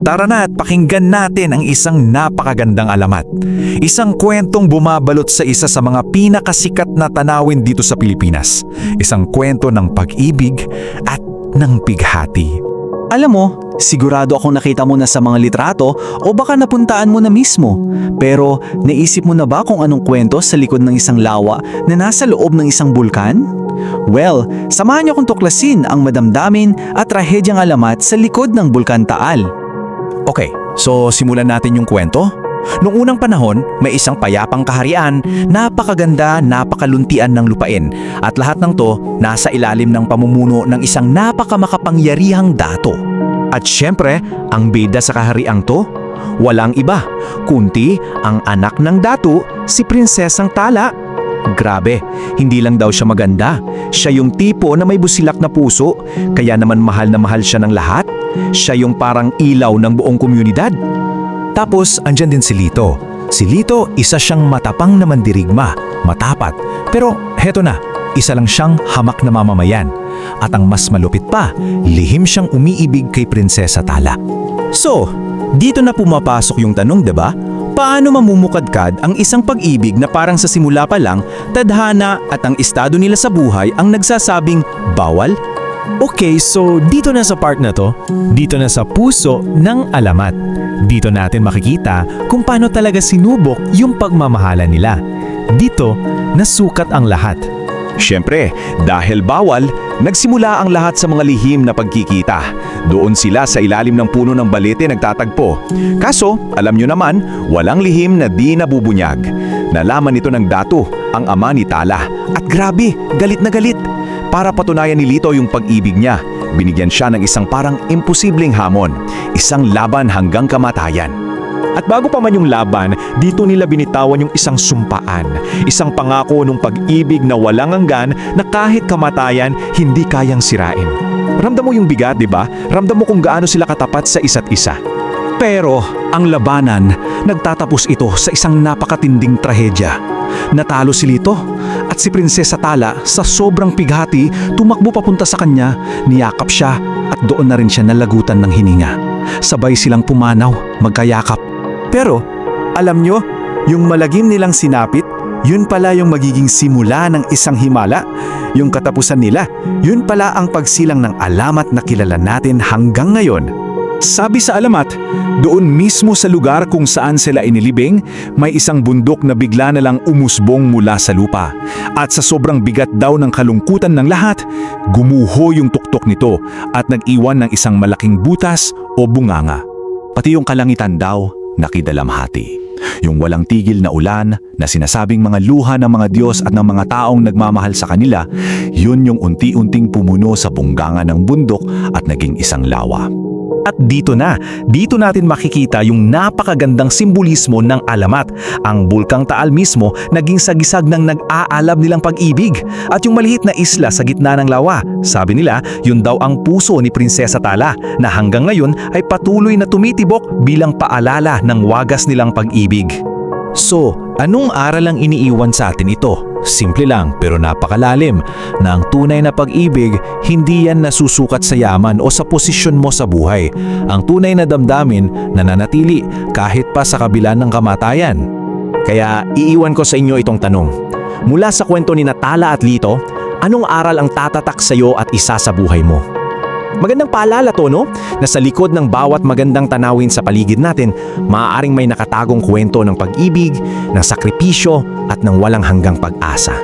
Tara na at pakinggan natin ang isang napakagandang alamat. Isang kwentong bumabalot sa isa sa mga pinakasikat na tanawin dito sa Pilipinas. Isang kwento ng pag-ibig at ng pighati. Alam mo, sigurado akong nakita mo na sa mga litrato o baka napuntaan mo na mismo. Pero naisip mo na ba kung anong kwento sa likod ng isang lawa na nasa loob ng isang bulkan? Well, samahan niyo akong tuklasin ang madamdamin at trahedyang alamat sa likod ng Bulkan Taal. Okay, so simulan natin yung kwento. Noong unang panahon, may isang payapang kaharian, napakaganda, napakaluntian ng lupain, at lahat ng to nasa ilalim ng pamumuno ng isang napakamakapangyarihang dato. At syempre, ang bida sa kahariang to, walang iba, kundi ang anak ng dato, si Prinsesang Tala. Grabe, hindi lang daw siya maganda, siya yung tipo na may busilak na puso, kaya naman mahal na mahal siya ng lahat. Siya yung parang ilaw ng buong komunidad. Tapos, andyan din si Lito. Si Lito, isa siyang matapang na mandirigma, matapat. Pero heto na, isa lang siyang hamak na mamamayan. At ang mas malupit pa, lihim siyang umiibig kay Prinsesa Tala. So, dito na pumapasok yung tanong, 'di ba? Paano mamumukadkad ang isang pag-ibig na parang sa simula pa lang, tadhana at ang estado nila sa buhay ang nagsasabing bawal? Okay, so dito na sa part na to, dito na sa puso ng alamat. Dito natin makikita kung paano talaga sinubok yung pagmamahalan nila. Dito, nasukat ang lahat. Siyempre, dahil bawal, nagsimula ang lahat sa mga lihim na pagkikita. Doon sila sa ilalim ng puno ng balete nagtatagpo. Kaso, alam nyo naman, walang lihim na di nabubunyag. Nalaman ito ng dato, ang ama ni Tala. At grabe, galit na galit. Para patunayan ni Lito yung pag-ibig niya, binigyan siya ng isang parang imposibleng hamon, isang laban hanggang kamatayan. At bago pa man yung laban, dito nila binitawan yung isang sumpaan, isang pangako ng pag-ibig na walang hanggan na kahit kamatayan, hindi kayang sirain. Ramdam mo yung bigat, di ba? Ramdam mo kung gaano sila katapat sa isa't isa. Pero ang labanan, nagtatapos ito sa isang napakatinding trahedya. Natalo si Lito at si Prinsesa Tala sa sobrang pighati tumakbo papunta sa kanya, niyakap siya at doon na rin siya nalagutan ng hininga. Sabay silang pumanaw, magkayakap. Pero alam nyo, yung malagim nilang sinapit, yun pala yung magiging simula ng isang himala. Yung katapusan nila, yun pala ang pagsilang ng alamat na kilala natin hanggang ngayon. Sabi sa alamat, doon mismo sa lugar kung saan sila inilibing, may isang bundok na bigla na lang umusbong mula sa lupa. At sa sobrang bigat daw ng kalungkutan ng lahat, gumuho yung tuktok nito at nag-iwan ng isang malaking butas o bunganga. Pati yung kalangitan daw, nakidalamhati. Yung walang tigil na ulan na sinasabing mga luha ng mga Diyos at ng mga taong nagmamahal sa kanila, yun yung unti-unting pumuno sa bungganga ng bundok at naging isang lawa. At dito natin makikita yung napakagandang simbolismo ng alamat. Ang Bulkang Taal mismo naging sagisag ng nag-aalab nilang pag-ibig. At yung maliit na isla sa gitna ng lawa, sabi nila, yun daw ang puso ni Prinsesa Tala na hanggang ngayon ay patuloy na tumitibok bilang paalala ng wagas nilang pag-ibig. So, anong aral ang iniiwan sa atin ito? Simple lang pero napakalalim na ang tunay na pag-ibig, hindi yan nasusukat sa yaman o sa posisyon mo sa buhay. Ang tunay na damdamin nananatili kahit pa sa kabila ng kamatayan. Kaya iiwan ko sa inyo itong tanong. Mula sa kwento ni Tala at Lito, anong aral ang tatatak sa iyo at isa sa buhay mo? Magandang paalala to, no? Na sa likod ng bawat magandang tanawin sa paligid natin, maaaring may nakatagong kwento ng pag-ibig, ng sakripisyo at ng walang hanggang pag-asa.